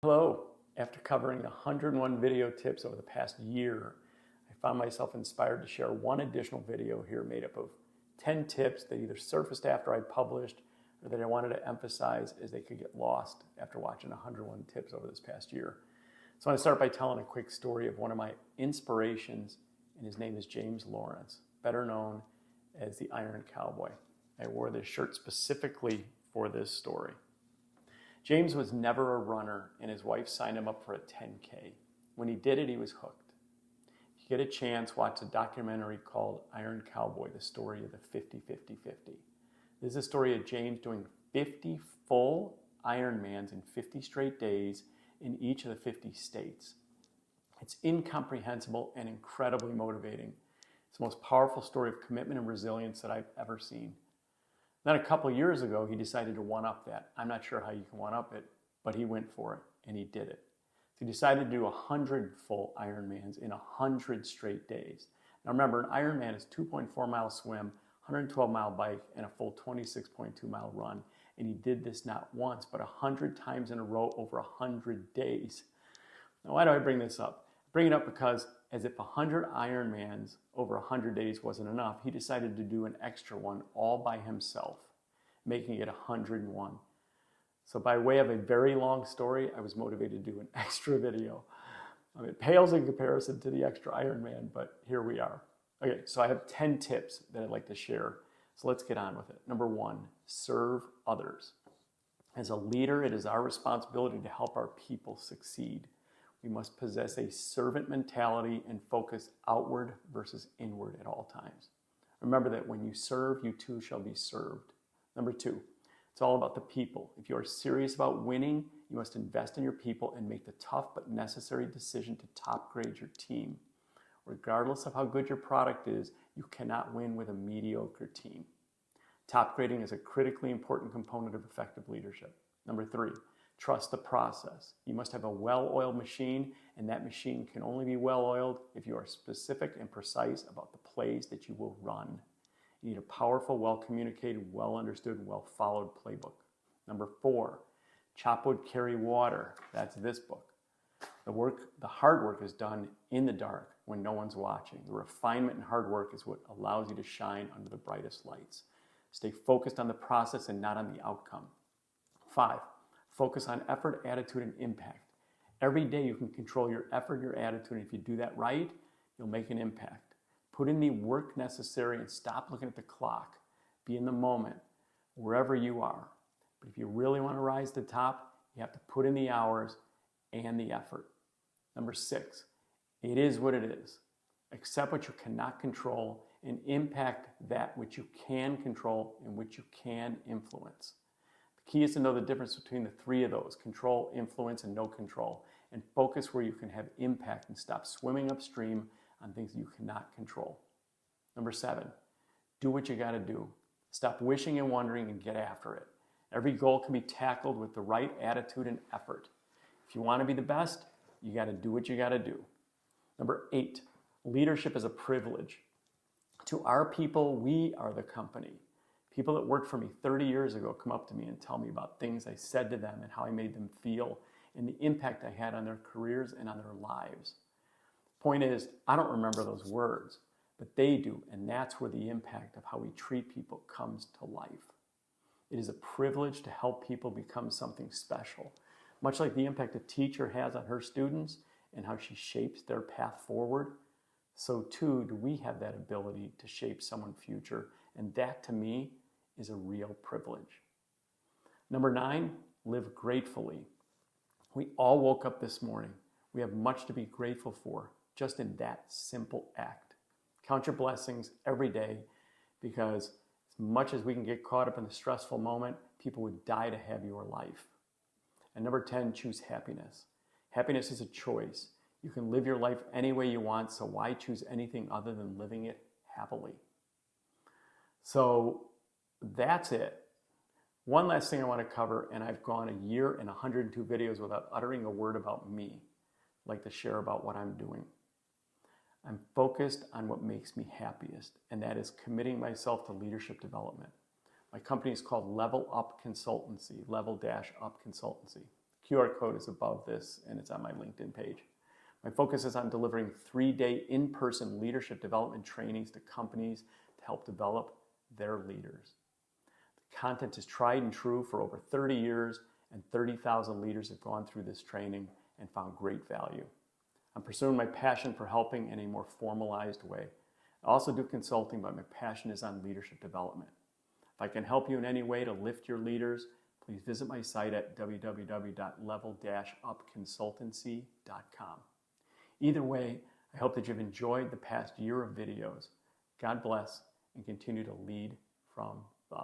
Hello. After covering 101 video tips over the past year, I found myself inspired to share one additional video here made up of 10 tips that either surfaced after I published or that I wanted to emphasize as they could get lost after watching 101 tips over this past year. So I want to start by telling a quick story of one of my inspirations, and his name is James Lawrence, better known as the Iron Cowboy. I wore this shirt specifically for this story. James was never a runner, and his wife signed him up for a 10K. When he did it, he was hooked. If you get a chance, watch a documentary called Iron Cowboy, the story of the 50-50-50. This is a story of James doing 50 full Ironmans in 50 straight days in each of the 50 states. It's incomprehensible and incredibly motivating. It's the most powerful story of commitment and resilience that I've ever seen. Then a couple years ago, he decided to one-up that. I'm not sure how you can one-up it, but he went for it, and he did it. So he decided to do 100 full Ironmans in 100 straight days. Now remember, an Ironman is 2.4-mile swim, 112-mile bike, and a full 26.2-mile run. And he did this not once, but 100 times in a row over 100 days. Now, why do I bring this up? I bring it up because as if 100 Ironmans over 100 days wasn't enough, he decided to do an extra one all by himself, making it 101. So by way of a very long story, I was motivated to do an extra video. I mean, it pales in comparison to the extra Ironman, but here we are. Okay, so I have 10 tips that I'd like to share. So let's get on with it. Number 1, serve others. As a leader, it is our responsibility to help our people succeed. We must possess a servant mentality and focus outward versus inward at all times. Remember that when you serve, you too shall be served. Number 2, it's all about the people. If you are serious about winning, you must invest in your people and make the tough but necessary decision to top grade your team. Regardless of how good your product is, you cannot win with a mediocre team. Top grading is a critically important component of effective leadership. Number 3, trust the process. You must have a well-oiled machine, and that machine can only be well-oiled if you are specific and precise about the plays that you will run. You need a powerful, well-communicated, well-understood, well-followed playbook. Number 4, chop wood, carry water. That's this book. The hard work is done in the dark when no one's watching. The refinement and hard work is what allows you to shine under the brightest lights. Stay focused on the process and not on the outcome. 5, focus on effort, attitude, and impact. Every day you can control your effort, your attitude, and if you do that right, you'll make an impact. Put in the work necessary and stop looking at the clock. Be in the moment, wherever you are. But if you really want to rise to the top, you have to put in the hours and the effort. Number 6, it is what it is. Accept what you cannot control and impact that which you can control and which you can influence. The key is to know the difference between the 3 of those: control, influence, and no control, and focus where you can have impact and stop swimming upstream on things you cannot control. Number 7, do what you got to do. Stop wishing and wondering and get after it. Every goal can be tackled with the right attitude and effort. If you want to be the best, you got to do what you got to do. Number 8, leadership is a privilege. To our people, we are the company. People that worked for me 30 years ago come up to me and tell me about things I said to them and how I made them feel and the impact I had on their careers and on their lives. Point is, I don't remember those words, but they do, and that's where the impact of how we treat people comes to life. It is a privilege to help people become something special. Much like the impact a teacher has on her students and how she shapes their path forward, so too do we have that ability to shape someone's future, and that to me is a real privilege. Number 9, live gratefully. We all woke up this morning. We have much to be grateful for just in that simple act. Count your blessings every day, because as much as we can get caught up in the stressful moment, people would die to have your life. And number 10, choose happiness. Happiness is a choice. You can live your life any way you want, so why choose anything other than living it happily? So that's it. One last thing I want to cover, and I've gone a year and 102 videos without uttering a word about me. I'd like to share about what I'm doing. I'm focused on what makes me happiest, and that is committing myself to leadership development. My company is called Level Up Consultancy, Level-Up Consultancy. QR code is above this, and it's on my LinkedIn page. My focus is on delivering 3-day in-person leadership development trainings to companies to help develop their leaders. The content is tried and true for over 30 years, and 30,000 leaders have gone through this training and found great value. I'm pursuing my passion for helping in a more formalized way. I also do consulting, but my passion is on leadership development. If I can help you in any way to lift your leaders, please visit my site at www.level-upconsultancy.com. Either way, I hope that you've enjoyed the past year of videos. God bless, and continue to lead from the